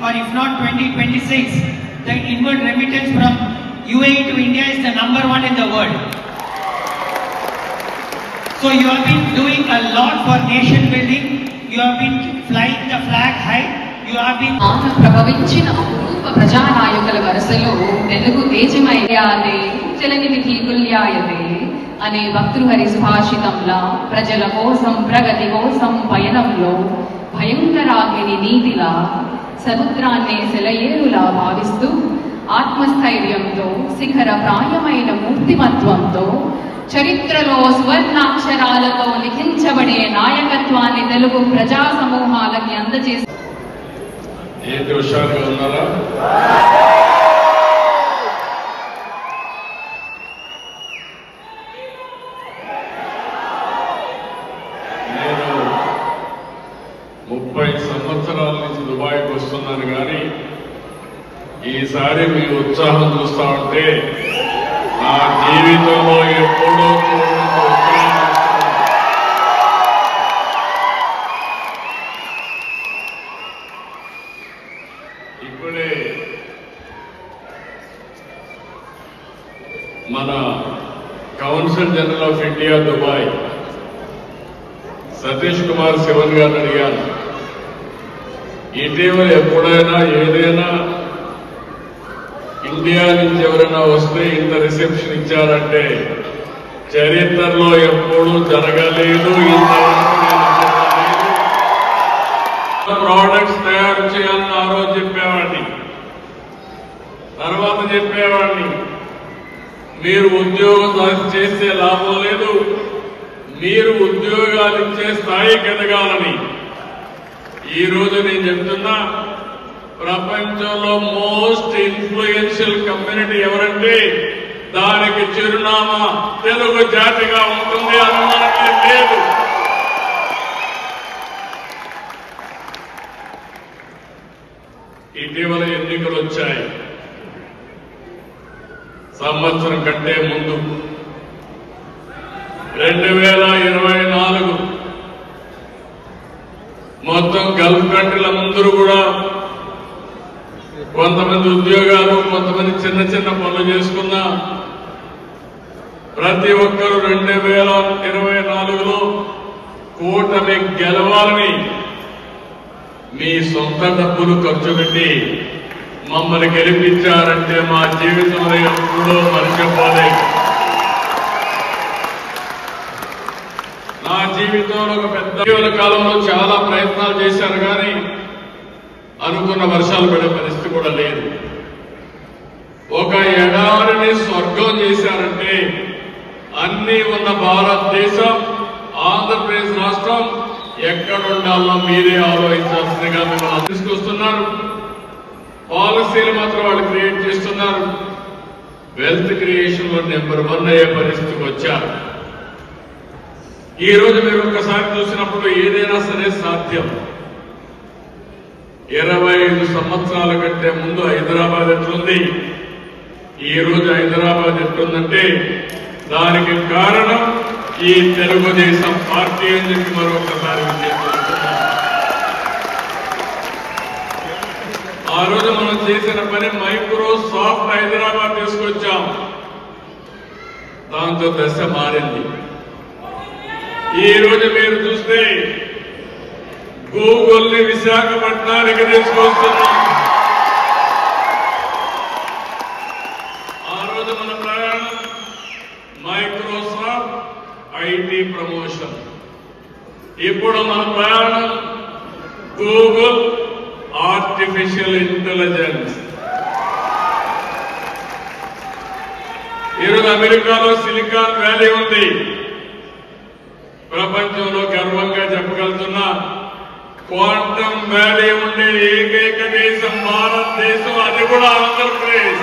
or if not 2026, the inward remittance from UAE to India is the #1 in the world. So you have been doing a lot for nation building. You have been flying the flag high. You have been ప్రభవించిన అపూర్వ ప్రజానాయకుల వరుసలో తెలుగు తేజమయ్యాదే చలనిధి తుల్యాయతే అనే భక్తృహరి సుభాషితంలా ప్రజల కోసం ప్రగతి కోసం పయనంలో భయంకరాగ్ని నీటిలా సముద్రాన్నే సెలయేరులా భావిస్తూ ఆత్మస్థైర్యంతో శిఖర ప్రాయమైన మూర్తిమత్వంతో చరిత్రలో సువర్ణాక్షరాలతో లిఖించబడే నాయకత్వాన్ని తెలుగు ప్రజా సమూహాలకి అందజేసి నేను 30 సంవత్సరాల నుంచి దుబాయ్కి వస్తున్నాను కానీ ఈసారి మీ ఉత్సాహం చూస్తా ఉంటే నా జీవితంలో ఎప్పుడూ ఇప్పుడే మన council general of India Dubai Satish Kumar Sivan గారిని అడిగాను, ఇటీవల ఎప్పుడైనా ఏదైనా ఇండియా నుంచి ఎవరైనా వస్తే ఇంత రిసెప్షన్ ఇచ్చారంటే చరిత్రలో ఎప్పుడూ జరగలేదు. ప్రోడక్ట్స్ తయారు చేయాలని ఆ రోజు చెప్పేవాడిని. తర్వాత చెప్పేవాడిని, మీరు ఉద్యోగం చేస్తే లాభం లేదు, మీరు ఉద్యోగాలు ఇచ్చే స్థాయికి ఎదగాలని. ఈ రోజు నేను చెప్తున్నా, ప్రపంచంలో మోస్ట్ ఇన్ఫ్లుయెన్షియల్ కమ్యూనిటీ ఎవరంటే దానికి చిరునామా తెలుగు జాతిగా ఉంటుంది, అనుమానమే లేదు. ఇటీవల ఎన్నికలు వచ్చాయి. సంవత్సరం కంటే ముందు 2024 మొత్తం గల్ఫ్ కంట్రీలందరూ కూడా కొంతమంది ఉద్యోగాలు, కొంతమంది చిన్న చిన్న పనులు చేసుకున్నా ప్రతి ఒక్కరూ 2024లో కూటమి గెలవాలని మీ సొంత డబ్బులు ఖర్చు పెట్టి మమ్మల్ని గెలిపించారంటే మా జీవితంలో ఎప్పుడూ మర్చిపోలేదు. నా జీవితంలో ఒక పెద్ద కాలంలో చాలా ప్రయత్నాలు చేశారు, కానీ అనుకున్న వర్షాలు పడే పరిస్థితి కూడా లేదు. ఒక ఎడారిని స్వర్గం చేశారంటే అన్ని ఉన్న భారతదేశం, ఆంధ్రప్రదేశ్ రాష్ట్రం ఎక్కడుండాలో మీరే ఆలోచించాల్సిందిగా మిమ్మల్ని తీసుకొస్తున్నారు. పాలసీలు మాత్రం వాళ్ళు క్రియేట్ చేస్తున్నారు. వెల్త్ క్రియేషన్ లో నెంబర్ 1 అయ్యే పరిస్థితికి వచ్చారు. ఈ రోజు మీరు ఒక్కసారి చూసినప్పుడు ఏదైనా సరే సాధ్యం. 25 సంవత్సరాల కంటే ముందు హైదరాబాద్ ఎట్లుంది, ఈ రోజు హైదరాబాద్ ఎట్లుందంటే దానికి కారణం ఈ తెలుగుదేశం పార్టీ అని చెప్పి మరొకసారి విజ్ఞప్తిస్తున్నాను. ఆ రోజు మనం చేసిన పని మైక్రోసాఫ్ట్ హైదరాబాద్ తీసుకొచ్చాం. దాంతో దశ మారింది. ఈ రోజు మీరు చూస్తే గూగుల్ ని విశాఖపట్నానికి తీసుకొస్తున్నాం. ఆ రోజు మన ప్రయాణం మైక్రోసాఫ్ట్ ఐటీ ప్రమోషన్. ఇప్పుడు మన ప్రయాణం గూగుల్ ఆర్టిఫిషియల్ ఇంటెలిజెన్స్. ఈరోజు అమెరికాలో సిలికాన్ వ్యాలీ ఉంది. ప్రపంచంలో గర్వంగా చెప్పగలుగుతున్నా క్వాంటమ్ వ్యాలీ ఉండే ఏకైక దేశం భారతదేశం, అది కూడా ఆంధ్రప్రదేశ్.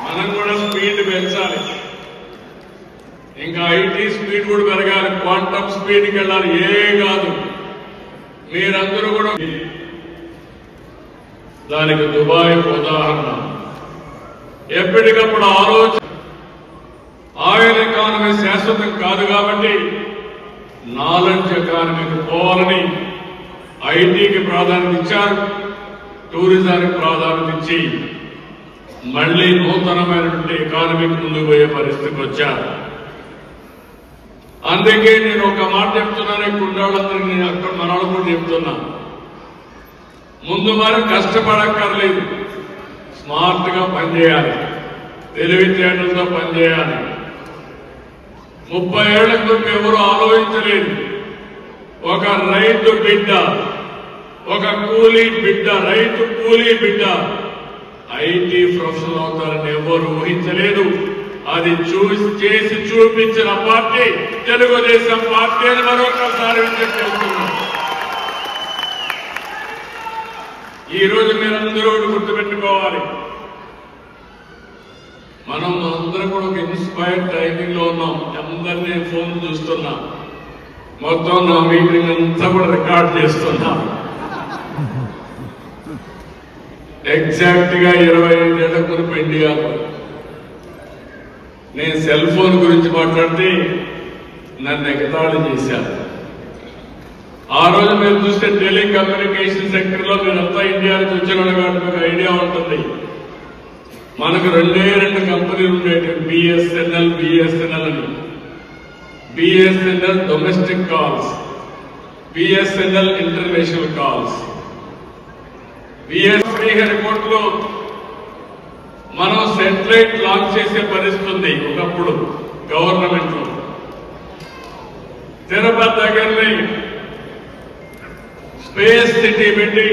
మనం కూడా స్పీడ్ పెంచాలి. ఇంకా ఐటీ స్పీడ్ కూడా పెరగాలి, క్వాంటమ్ స్పీడ్కి వెళ్ళాలి. ఏ కాదు, మీరందరూ కూడా దానికి దుబాయ్ ఉదాహరణ. ఎప్పటికప్పుడు ఆలోచన. ఆయిల్ ఎకానమీ శాశ్వతం కాదు కాబట్టి నాలెడ్జ్ ఎకానమీకి పోవాలని ఐటీకి ప్రాధాన్యత ఇచ్చారు, టూరిజానికి ప్రాధాన్యత ఇచ్చి మళ్లీ నూతనమైనటువంటి ఎకానమీకి ముందుకు పోయే పరిస్థితికి వచ్చారు. అందుకే నేను ఒక మాట చెప్తున్నాను, ఇక్కడ ఉండేవాళ్ళందరికీ నేను అక్కడ మనవాళ్ళు కూడా చెప్తున్నా. ముందు మరి కష్టపడక్కర్లేదు, స్మార్ట్ గా పనిచేయాలి, తెలివితేటలతో పనిచేయాలి. 30 ఏళ్ల క్రితం ఎవరు ఆలోచించలేదు. ఒక రైతు బిడ్డ, ఒక కూలీ బిడ్డ, రైతు కూలీ బిడ్డ ఐటీ ప్రొఫెషనల్ అవుతారని ఎవరు ఊహించలేదు. అది చేసి చూపించిన పార్టీ తెలుగుదేశం పార్టీ అని మరొకసారి విజ్ఞప్తి చేస్తున్నాం. ఈ రోజు మీరందరూ గుర్తుపెట్టుకోవాలి, మనందరం కూడా ఒక ఇన్స్పైర్డ్ టైమింగ్ లో ఉన్నాం. అందరినీ ఫోన్ చూస్తున్నాం, మొత్తం నా మీటింగ్ అంతా కూడా రికార్డ్ చేస్తున్నాం. ఎగ్జాక్ట్ గా 25 ఏళ్ల మునుపు ఇండియాలో నేను సెల్ ఫోన్ గురించి మాట్లాడితే నన్ను ఎగతాళి చేశారు. ఆ రోజు మీరు చూస్తే టెలికమ్యూనికేషన్ సెక్టర్ లో మీరంతా ఇండియా నుంచి వచ్చిన కాబట్టి మీకు ఐడియా ఉంటుంది. మనకు 2 కంపెనీలు ఉండేవి, బిఎస్ఎన్ఎల్ అని. BSNL domestic calls, BSNL international calls. BSNL కోట్లు మనం శాటిలైట్ లాంచ్ చేసే పరిస్థితి ఉంది. ఒకప్పుడు గవర్నమెంట్ లో తిరుపతి దగ్గరని స్పేస్ సిటీ పెట్టి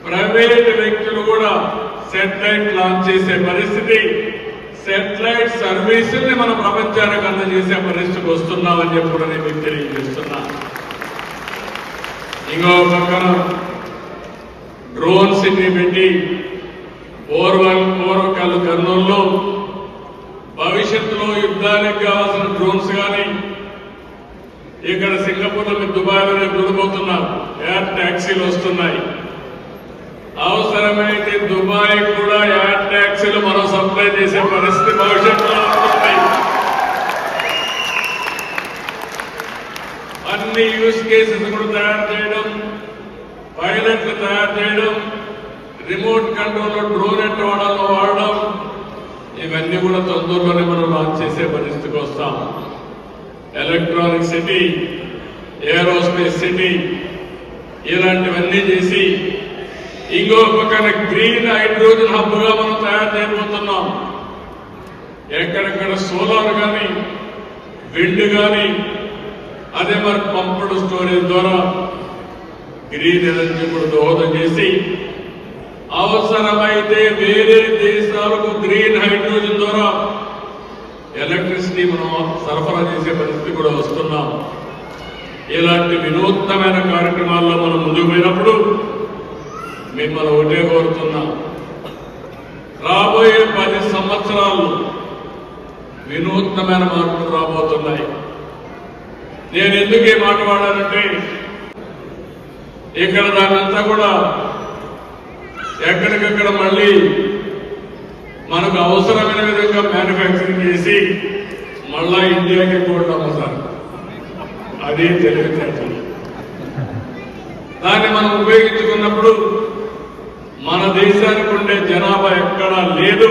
ప్రైవేట్ వ్యక్తులు కూడా శాటిలైట్ లాంచ్ చేసే పరిస్థితి, శాటిలైట్ సర్వీసుల్ని మన ప్రపంచానికి అందజేసే పరిస్థితికి వస్తున్నామని చెప్పి నేను మీకు తెలియజేస్తున్నా. ఇంకో పక్కన డ్రోన్ సిటీ పెట్టి పూర్వకాల కర్నూలులో భవిష్యత్తులో యుద్ధానికి కావాల్సిన డ్రోన్స్ కానీ ఇక్కడ సింగపూర్లో మీరు దుబాయ్లో దిగబోతున్నారు, ఎయిర్ ట్యాక్సీలు వస్తున్నాయి. అవసరమైతే దుబాయ్ కూడా ఎయిర్ ట్యాక్సీలు మనం సప్లై చేసే పరిస్థితి భవిష్యత్తులో ఉంటుంది. అన్ని యూజ్ కేసెస్ కూడా తయారు చేయడం, పైలట్లు తయారు చేయడం, రిమోట్ కంట్రోల్లో డ్రోన్ ఎట్లా వాడడం, ఇవన్నీ కూడా తొందరలోనే మనం లాంచ్ చేసే పరిస్థితికి వస్తాం. ఎలక్ట్రానిక్ సిటీ, ఏరోస్పేస్ సిటీ ఇలాంటివన్నీ చేసి ఇంకో పక్కన గ్రీన్ హైడ్రోజన్ హబ్గా మనం తయారు చేయబోతున్నాం. ఎక్కడెక్కడ సోలార్ కానీ విండ్ కానీ అదే మరి పంపుడు స్టోరేజ్ ద్వారా గ్రీన్ ఎనర్జీ కూడా దోహదం చేసి అవసరమైతే వేరే దేశాలకు గ్రీన్ హైడ్రోజన్ ద్వారా ఎలక్ట్రిసిటీ మనం సరఫరా చేసే పరిస్థితి కూడా వస్తున్నాం. ఇలాంటి వినూత్నమైన కార్యక్రమాల్లో మనం ముందుకు పోయినప్పుడు మిమ్మల్ని ఒకటే కోరుతున్నాం, రాబోయే 10 సంవత్సరాలు వినూత్నమైన మార్పులు రాబోతున్నాయి. నేను ఎందుకు ఈ మాట వాడానంటే ఇక్కడ దానంతా కూడా ఎక్కడికక్కడ మళ్ళీ మనకు అవసరమైన విధంగా మ్యానుఫ్యాక్చరింగ్ చేసి మళ్ళా ఇండియాకి కూడా అమ్ముతారు. అదే తెలివితేటలు. దాన్ని మనం ఉపయోగించుకున్నప్పుడు మన దేశానికి ఉండే జనాభా ఎక్కడా లేదు.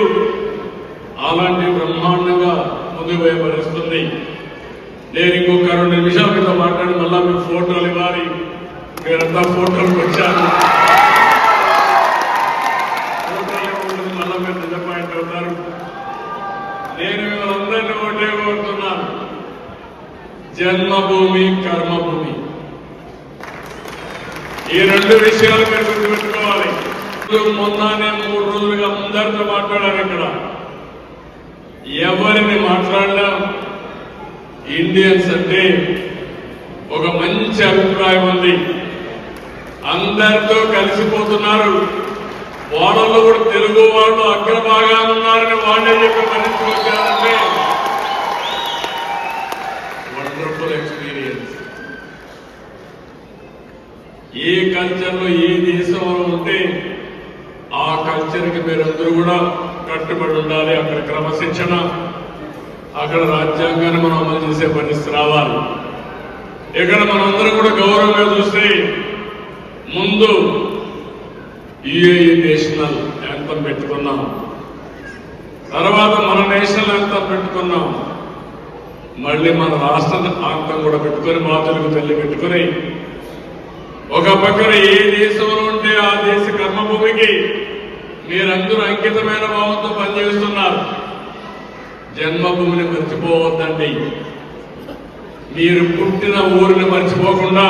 అలాంటి బ్రహ్మాండంగా ముందుకు భయపరుస్తుంది. నేను ఇంకొక 2 నిమిషాల మీద మాట్లాడి మళ్ళా మీకు ఫోటోలు ఇవ్వాలి. మీరంతా ఫోటోలకు వచ్చారు, మళ్ళా మీరు డిసప్పాయింట్ అవుతారు. నేను మిమ్మల్ని ఒకటే కోరుతున్నాను, జన్మభూమి కర్మభూమి ఈ 2 విషయాలు మీరు గుర్తుపెట్టుకోవాలి. మొన్ననే 3 రోజులుగా అందరితో మాట్లాడారు. ఇక్కడ ఎవరిని మాట్లాడినా ఇండియన్స్ అంటే ఒక మంచి అభిప్రాయం ఉంది. అందరితో కలిసిపోతున్నారు. వాళ్ళలో కూడా తెలుగు వాళ్ళు అగ్రభాగాలు ఉన్నారని వాళ్ళే చెప్పే పరిస్థితి వచ్చారంటే వండర్ఫుల్ ఎక్స్పీరియన్స్. ఏ కల్చర్లో ఏ దేశంలో ఉంటే ఆ కల్చర్కి మీరందరూ కూడా కట్టుబడి ఉండాలి. అక్కడ క్రమశిక్షణ, అక్కడ రాజ్యాంగాన్ని మనం అమలు చేసే పరిస్థితి రావాలి. ఇక్కడ మనందరం కూడా గౌరవంగా చూస్తే ముందు యుఏఈ నేషనల్ యాంథమ్ పెట్టుకున్నాం, తర్వాత మన నేషనల్ యాంథమ్ పెట్టుకున్నాం, మళ్ళీ మన రాష్ట్ర యాంథమ్ కూడా పెట్టుకొని మా తెలుగు తల్లి పెట్టుకుని ఒక పక్కన ఏ దేశంలో ఉంటే ఆ దేశ కర్మభూమికి మీరందరూ అంకితమైన భావంతో పనిచేస్తున్నారు. జన్మభూమిని మర్చిపోవద్దండి. మీరు పుట్టిన ఊరిని మర్చిపోకుండా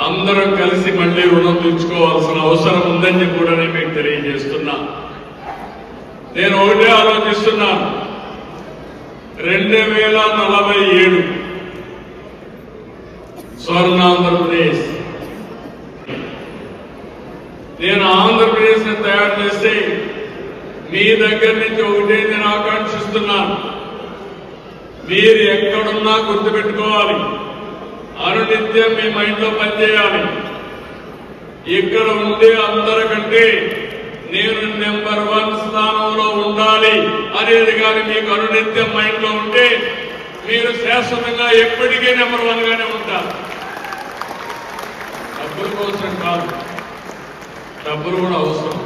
అందరం కలిసి మళ్లీ రుణం తీర్చుకోవాల్సిన అవసరం ఉందని కూడా నేను మీకు తెలియజేస్తున్నా. నేను ఒకటే ఆలోచిస్తున్నాను, 2047 స్వర్ణాంధ్రప్రదేశ్. నేను ఆంధ్రప్రదేశ్ ని తయారు చేస్తే మీ దగ్గర నుంచి ఒకటే నేను ఆకాంక్షిస్తున్నాను, మీరు ఎక్కడున్నా గుర్తుపెట్టుకోవాలి, అనునిత్యం మీ మైండ్ లో పనిచేయాలి. ఇక్కడ ఉండే అందరికంటే నేను నెంబర్ 1 స్థానంలో ఉండాలి అనేది కానీ మీకు అనునిత్యం మైండ్ లో ఉంటే మీరు శాశ్వతంగా ఎప్పటికీ నెంబర్ 1 గానే ఉంటారు. డబ్బుల కోసం కాదు, డబ్బులు కూడా అవసరం.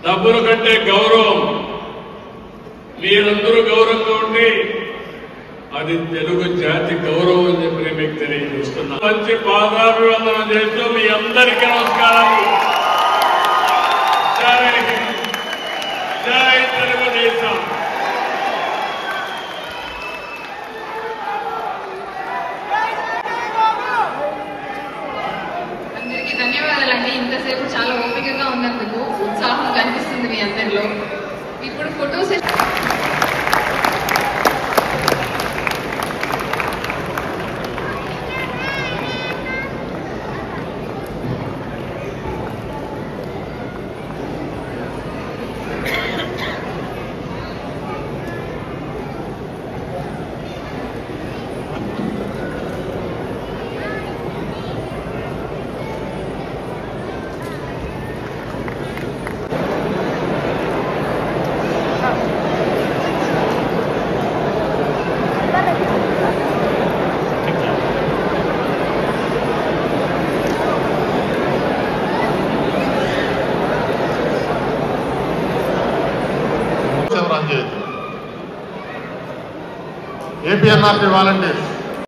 డబ్బుల కంటే గౌరవం. మీరందరూ గౌరవంగా ఉంటే అది తెలుగు జాతి గౌరవం అని చెప్పి నేను మీకు తెలియజేస్తున్నా. మంచి పాదాభివందనం చేస్తూ మీ అందరికీ నమస్కారాలు. జై హింద్, జై తెలుగుదేశం. అందరికీ ధన్యవాదాలండి. ఇంతసేపు చాలా ఓపికగా ఉన్నందుకు ఉత్సాహం కనిపిస్తుంది మీ అందరిలో. ఇప్పుడు ఫోటో సెషన్ ఏపీఎన్ఆర్టీ వాలంటీర్స్